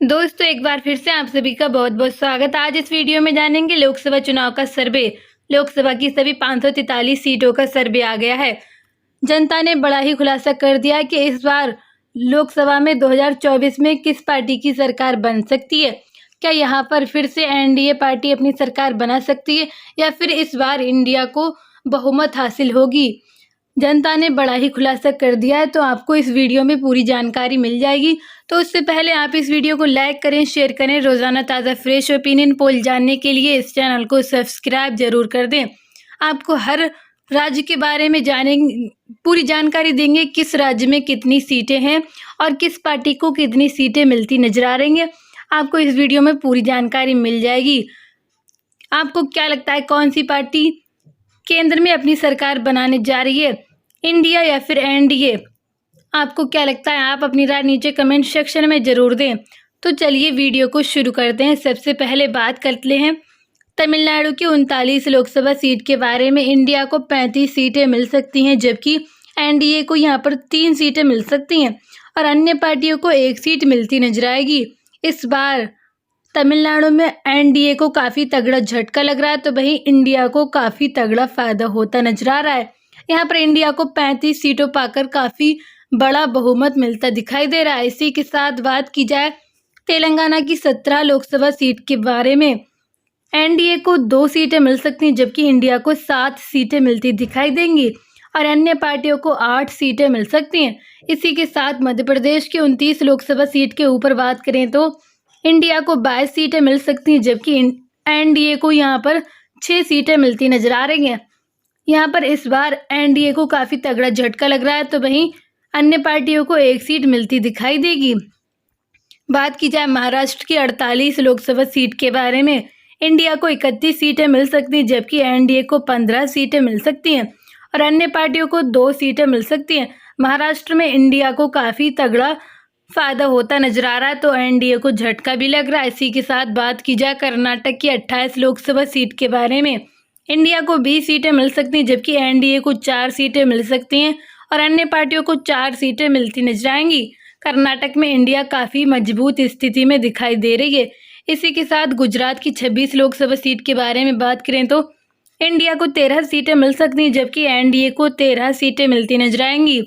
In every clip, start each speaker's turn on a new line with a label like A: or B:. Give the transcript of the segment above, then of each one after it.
A: दोस्तों एक बार फिर से आप सभी का बहुत बहुत स्वागत। आज इस वीडियो में जानेंगे लोकसभा चुनाव का सर्वे। लोकसभा की सभी 543 सीटों का सर्वे आ गया है। जनता ने बड़ा ही खुलासा कर दिया कि इस बार लोकसभा में 2024 में किस पार्टी की सरकार बन सकती है। क्या यहाँ पर फिर से एनडीए पार्टी अपनी सरकार बना सकती है या फिर इस बार इंडिया को बहुमत हासिल होगी। जनता ने बड़ा ही खुलासा कर दिया है, तो आपको इस वीडियो में पूरी जानकारी मिल जाएगी। तो उससे पहले आप इस वीडियो को लाइक करें, शेयर करें। रोज़ाना ताज़ा फ्रेश ओपिनियन पोल जानने के लिए इस चैनल को सब्सक्राइब जरूर कर दें। आपको हर राज्य के बारे में पूरी जानकारी देंगे, किस राज्य में कितनी सीटें हैं और किस पार्टी को कितनी सीटें मिलती नजर आ रही हैं। आपको इस वीडियो में पूरी जानकारी मिल जाएगी। आपको क्या लगता है कौन सी पार्टी केंद्र में अपनी सरकार बनाने जा रही है, इंडिया या फिर एनडीए? आपको क्या लगता है? आप अपनी राय नीचे कमेंट सेक्शन में ज़रूर दें। तो चलिए वीडियो को शुरू करते हैं। सबसे पहले बात करते हैं तमिलनाडु की 39 लोकसभा सीट के बारे में। इंडिया को 35 सीटें मिल सकती हैं, जबकि एनडीए को यहाँ पर 3 सीटें मिल सकती हैं और अन्य पार्टियों को 1 सीट मिलती नजर आएगी। इस बार तमिलनाडु में एनडीए को काफ़ी तगड़ा झटका लग रहा है, तो वहीं इंडिया को काफ़ी तगड़ा फायदा होता नजर आ रहा है। यहाँ पर इंडिया को 35 सीटों पाकर काफ़ी बड़ा बहुमत मिलता दिखाई दे रहा है। इसी के साथ बात की जाए तेलंगाना की 17 लोकसभा सीट के बारे में। एनडीए को 2 सीटें मिल सकती हैं, जबकि इंडिया को 7 सीटें मिलती दिखाई देंगी और अन्य पार्टियों को 8 सीटें मिल सकती हैं। इसी के साथ मध्य प्रदेश की 29 लोकसभा सीट के ऊपर बात करें तो इंडिया को 22 सीटें मिल सकती हैं, जबकि एनडीए को यहाँ पर 6 सीटें मिलती नजर आ रही हैं। यहाँ पर इस बार एनडीए को काफ़ी तगड़ा झटका लग रहा है, तो वहीं अन्य पार्टियों को 1 सीट मिलती दिखाई देगी। बात की जाए महाराष्ट्र की 48 लोकसभा सीट के बारे में। इंडिया को 31 सीटें मिल सकती हैं, जबकि एनडीए को 15 सीटें मिल सकती हैं और अन्य पार्टियों को 2 सीटें मिल सकती हैं। महाराष्ट्र में इंडिया को काफ़ी तगड़ा फायदा होता नजर आ रहा है, तो एनडीए को झटका भी लग रहा है। इसी के साथ बात की जाए कर्नाटक की 28 लोकसभा सीट के बारे में। इंडिया को 20 सीटें मिल सकती हैं, जबकि एनडीए को 4 सीटें मिल सकती हैं और अन्य पार्टियों को 4 सीटें मिलती नजर आएंगी। कर्नाटक में इंडिया काफ़ी मजबूत स्थिति में दिखाई दे रही है। इसी के साथ गुजरात की 26 लोकसभा सीट के बारे में बात करें तो इंडिया को 13 सीटें मिल सकती हैं, जबकि एनडीए को 13 सीटें मिलती नजर आएंगी।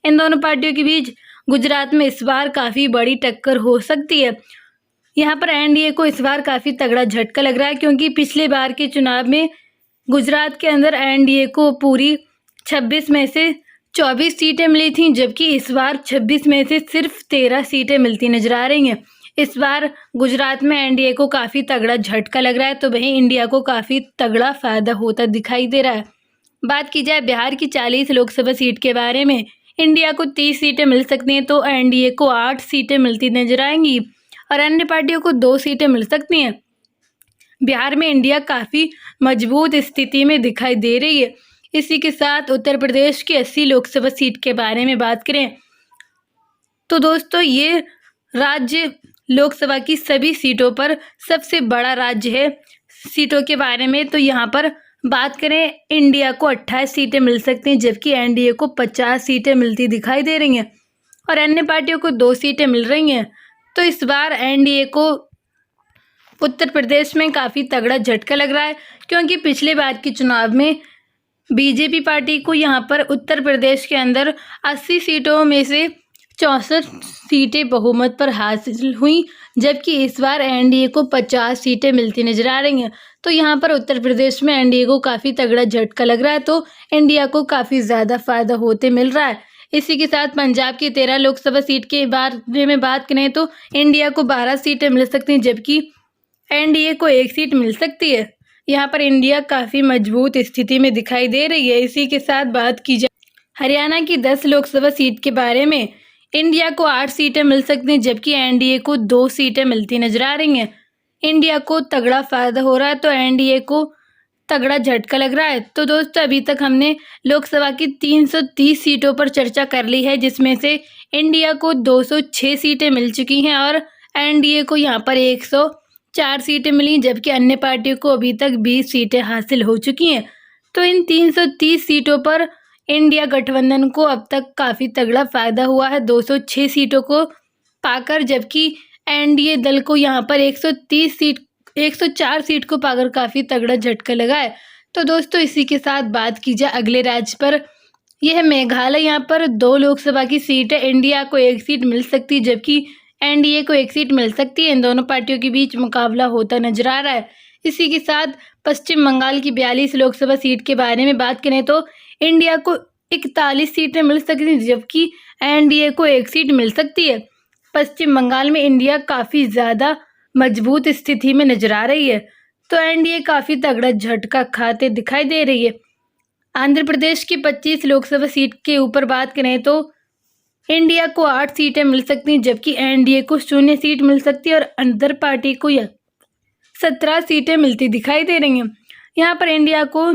A: इन दोनों पार्टियों के बीच गुजरात में इस बार काफ़ी बड़ी टक्कर हो सकती है। यहाँ पर एनडीए को इस बार काफ़ी तगड़ा झटका लग रहा है, क्योंकि पिछले बार के चुनाव में गुजरात के अंदर एनडीए को पूरी 26 में से 24 सीटें मिली थीं, जबकि इस बार 26 में से सिर्फ 13 सीटें मिलती नजर आ रही हैं। इस बार गुजरात में एनडीए को काफ़ी तगड़ा झटका लग रहा है, तो वहीं इंडिया को काफ़ी तगड़ा फायदा होता दिखाई दे रहा है। बात की जाए बिहार की 40 लोकसभा सीट के बारे में। इंडिया को 30 सीटें मिल सकती हैं, तो एनडीए को 8 सीटें मिलती नजर आएंगी और अन्य पार्टियों को 2 सीटें मिल सकती हैं। बिहार में इंडिया काफ़ी मजबूत स्थिति में दिखाई दे रही है। इसी के साथ उत्तर प्रदेश की 80 लोकसभा सीट के बारे में बात करें तो दोस्तों ये राज्य लोकसभा की सभी सीटों पर सबसे बड़ा राज्य है। सीटों के बारे में तो यहाँ पर बात करें, इंडिया को 28 सीटें मिल सकती हैं, जबकि एनडीए को 50 सीटें मिलती दिखाई दे रही हैं और अन्य पार्टियों को 2 सीटें मिल रही हैं। तो इस बार एनडीए को उत्तर प्रदेश में काफ़ी तगड़ा झटका लग रहा है, क्योंकि पिछले बार के चुनाव में बीजेपी पार्टी को यहाँ पर उत्तर प्रदेश के अंदर 80 सीटों में से 64 सीटें बहुमत पर हासिल हुई, जबकि इस बार एनडीए को 50 सीटें मिलती नजर आ रही हैं। तो यहाँ पर उत्तर प्रदेश में एनडीए को काफ़ी तगड़ा झटका लग रहा है, तो इंडिया को काफ़ी ज़्यादा फायदा होते मिल रहा है। इसी के साथ पंजाब की 13 लोकसभा सीट के बारे में बात करें तो इंडिया को 12 सीटें मिल सकती हैं, जबकि एनडीए को 1 सीट मिल सकती है। यहाँ पर इंडिया काफ़ी मजबूत स्थिति में दिखाई दे रही है। इसी के साथ बात की जाए हरियाणा की 10 लोकसभा सीट के बारे में। इंडिया को 8 सीटें मिल सकती हैं, जबकि एनडीए को 2 सीटें मिलती नजर आ रही हैं। इंडिया को तगड़ा फायदा हो रहा है, तो एनडीए को तगड़ा झटका लग रहा है। तो दोस्तों अभी तक हमने लोकसभा की 330 सीटों पर चर्चा कर ली है, जिसमें से इंडिया को 206 सीटें मिल चुकी हैं और एनडीए को यहाँ पर 104 सीटें मिली, जबकि अन्य पार्टियों को अभी तक 20 सीटें हासिल हो चुकी हैं। तो इन 330 सीटों पर इंडिया गठबंधन को अब तक काफ़ी तगड़ा फायदा हुआ है 206 सीटों को पाकर, जबकि एनडीए दल को यहाँ पर 104 सीट को पाकर काफ़ी तगड़ा झटका लगा है। तो दोस्तों इसी के साथ बात की जाए अगले राज्य पर, यह मेघालय। यहाँ पर 2 लोकसभा की सीट है, इंडिया को 1 सीट मिल सकती है जबकि एनडीए को 1 सीट मिल सकती है। इन दोनों पार्टियों के बीच मुकाबला होता नजर आ रहा है। इसी के साथ पश्चिम बंगाल की 42 लोकसभा सीट के बारे में बात करें तो इंडिया को 41 सीटें मिल सकती हैं जबकि एनडीए को 1 सीट मिल सकती है। पश्चिम बंगाल में इंडिया काफ़ी ज़्यादा मजबूत स्थिति में नजर आ रही है, तो एनडीए काफ़ी तगड़ा झटका खाते दिखाई दे रही है। आंध्र प्रदेश की 25 लोकसभा सीट के ऊपर बात करें तो इंडिया को 8 सीटें मिल सकती हैं जबकि एनडीए को 0 सीट मिल सकती है और अदर पार्टी को 17 सीटें मिलती दिखाई दे रही हैं। यहाँ पर इंडिया को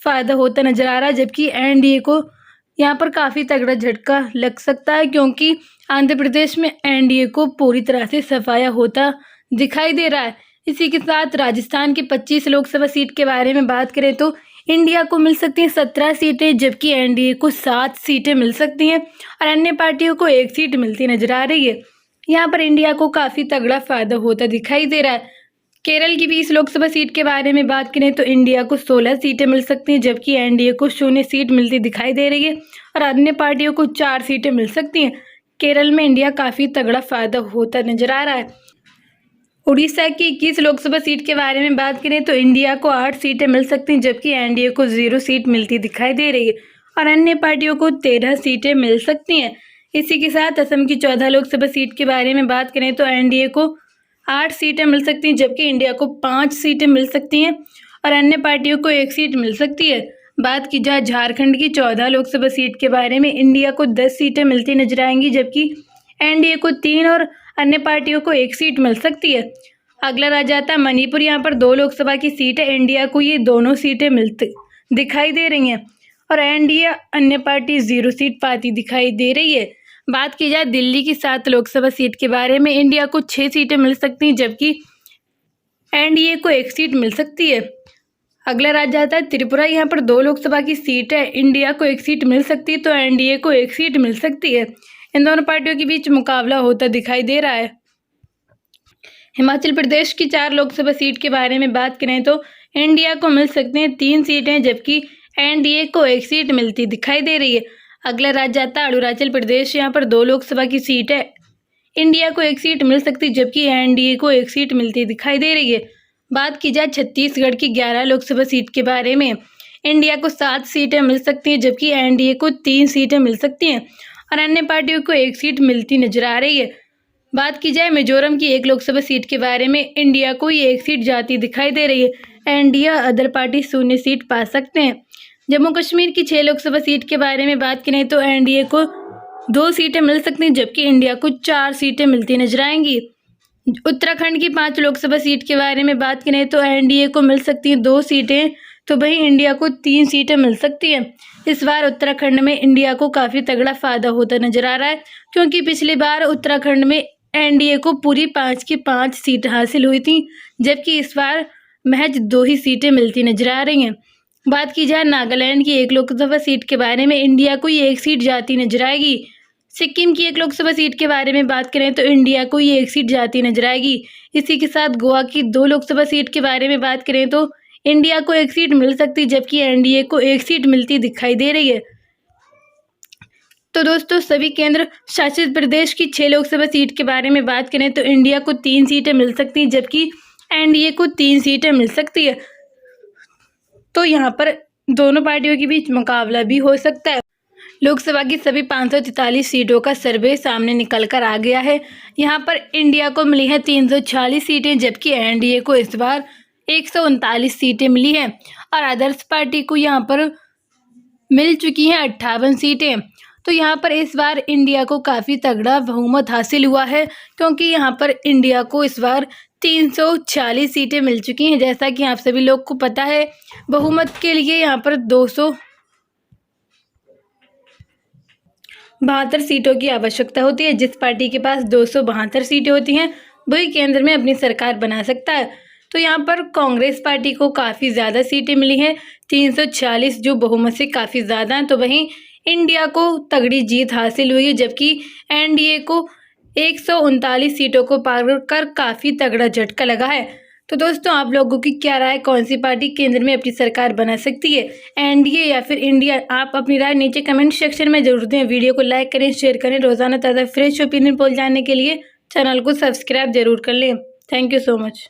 A: फ़ायदा होता नजर आ रहा है जबकि एनडीए को यहाँ पर काफ़ी तगड़ा झटका लग सकता है, क्योंकि आंध्र प्रदेश में एनडीए को पूरी तरह से सफाया होता दिखाई दे रहा है। इसी के साथ राजस्थान की 25 लोकसभा सीट के बारे में बात करें तो इंडिया को मिल सकती हैं 17 सीटें जबकि एनडीए को 7 सीटें मिल सकती हैं और अन्य पार्टियों को 1 सीट मिलती नजर आ रही है। यहाँ पर इंडिया को काफ़ी तगड़ा फायदा होता दिखाई दे रहा है। केरल की 20 लोकसभा सीट के बारे में बात करें तो इंडिया को 16 सीटें मिल सकती हैं जबकि एनडीए को 0 सीट मिलती दिखाई दे रही है और अन्य पार्टियों को 4 सीटें मिल सकती हैं। केरल में इंडिया काफ़ी तगड़ा फायदा होता नजर आ रहा है। उड़ीसा की 21 लोकसभा सीट के बारे में बात करें तो इंडिया को 8 सीटें मिल सकती हैं जबकि एनडीए को 0 सीट मिलती दिखाई दे रही है और अन्य पार्टियों को 13 सीटें मिल सकती हैं। इसी के साथ असम की 14 लोकसभा सीट के बारे में बात करें तो एनडीए को 8 सीटें मिल सकती हैं जबकि इंडिया को 5 सीटें मिल सकती हैं और अन्य पार्टियों को 1 सीट मिल सकती है। बात की जाए झारखंड की 14 लोकसभा सीट के बारे में, इंडिया को 10 सीटें मिलती नजर आएंगी जबकि एनडीए को 3 और अन्य पार्टियों को 1 सीट मिल सकती है। अगला राज्य आता है मणिपुर। यहाँ पर 2 लोकसभा की सीट है, इंडिया को ये दोनों सीटें मिलती दिखाई दे रही हैं और एनडीए अन्य पार्टी 0 सीट पाती दिखाई दे रही है। बात की जाए दिल्ली की 7 लोकसभा सीट के बारे में, इंडिया को 6 सीटें मिल सकती हैं जबकि एनडीए को 1 सीट मिल सकती है। अगला राज्य आता है त्रिपुरा। यहाँ पर 2 लोकसभा की सीट है, इंडिया को 1 सीट मिल सकती है तो एनडीए को 1 सीट मिल सकती है। इन दोनों पार्टियों के बीच मुकाबला होता दिखाई दे रहा है। हिमाचल प्रदेश की 4 लोकसभा सीट के बारे में बात करें तो इंडिया को मिल सकती हैं 3 सीटें जबकि एनडीए को 1 सीट मिलती दिखाई दे रही है। अगला राज्य आता है अरुणाचल प्रदेश। यहाँ पर 2 लोकसभा की सीट है, इंडिया को 1 सीट मिल सकती है जबकि एनडीए को 1 सीट मिलती दिखाई दे रही है। बात की जाए छत्तीसगढ़ की 11 लोकसभा सीट के बारे में, इंडिया को 7 सीटें मिल सकती हैं जबकि एनडीए को 3 सीटें मिल सकती हैं और अन्य पार्टियों को 1 सीट मिलती नजर आ रही है। बात की जाए मिजोरम की 1 लोकसभा सीट के बारे में, इंडिया को ये 1 सीट जाती दिखाई दे रही है। एनडीए अदर पार्टी 0 सीट पा सकते हैं। जम्मू कश्मीर की 6 लोकसभा सीट के बारे में बात करें तो एनडीए को 2 सीटें मिल सकती हैं जबकि इंडिया को 4 सीटें मिलती नजर आएंगी। उत्तराखंड की 5 लोकसभा सीट के बारे में बात करें तो एनडीए को मिल सकती हैं 2 सीटें तो वहीं इंडिया को 3 सीटें मिल सकती हैं। इस बार उत्तराखंड में इंडिया को काफ़ी तगड़ा फायदा होता नजर आ रहा है, क्योंकि पिछली बार उत्तराखंड में एनडीए को पूरी 5 की 5 सीट हासिल हुई थी जबकि इस बार महज 2 ही सीटें मिलती नजर आ रही हैं। बात की जाए नागालैंड की 1 लोकसभा सीट के बारे में, इंडिया को ये 1 सीट जाती नजर आएगी। सिक्किम की 1 लोकसभा सीट के बारे में बात करें तो इंडिया को ये 1 सीट जाती नजर आएगी। इसी के साथ गोवा की 2 लोकसभा सीट के बारे में बात करें तो इंडिया को 1 सीट मिल सकती जबकि एनडीए को 1 सीट मिलती दिखाई दे रही है। तो दोस्तों सभी केंद्र शासित प्रदेश की 6 लोकसभा सीट के बारे में बात करें तो इंडिया को 3 सीटें मिल सकती हैं जबकि एनडीए को 3 सीटें मिल सकती है। तो यहाँ पर दोनों पार्टियों के बीच मुकाबला भी हो सकता है। लोकसभा की सभी 543 सीटों का सर्वे सामने निकल कर आ गया है। यहाँ पर इंडिया को मिली है 346 सीटें जबकि एनडीए को इस बार 139 सीटें मिली हैं और आदर्श पार्टी को यहाँ पर मिल चुकी हैं 58 सीटें। तो यहाँ पर इस बार इंडिया को काफ़ी तगड़ा बहुमत हासिल हुआ है, क्योंकि यहाँ पर इंडिया को इस बार 346 सीटें मिल चुकी हैं। जैसा कि आप सभी लोग को पता है, बहुमत के लिए यहाँ पर 272 सीटों की आवश्यकता होती है। जिस पार्टी के पास 272 सीटें होती हैं वही केंद्र में अपनी सरकार बना सकता है। तो यहाँ पर कांग्रेस पार्टी को काफ़ी ज़्यादा सीटें मिली हैं, 346, जो बहुमत से काफ़ी ज़्यादा हैं। तो वहीं इंडिया को तगड़ी जीत हासिल हुई है जबकि एनडीए को 139 सीटों को पार कर काफ़ी तगड़ा झटका लगा है। तो दोस्तों, आप लोगों की क्या राय, कौन सी पार्टी केंद्र में अपनी सरकार बना सकती है, एनडीए या फिर इंडिया? आप अपनी राय नीचे कमेंट सेक्शन में जरूर दें। वीडियो को लाइक करें, शेयर करें। रोजाना ताज़ा फ्रेश ओपिनियन पोल जानने के लिए चैनल को सब्सक्राइब जरूर कर लें। Thank you so much.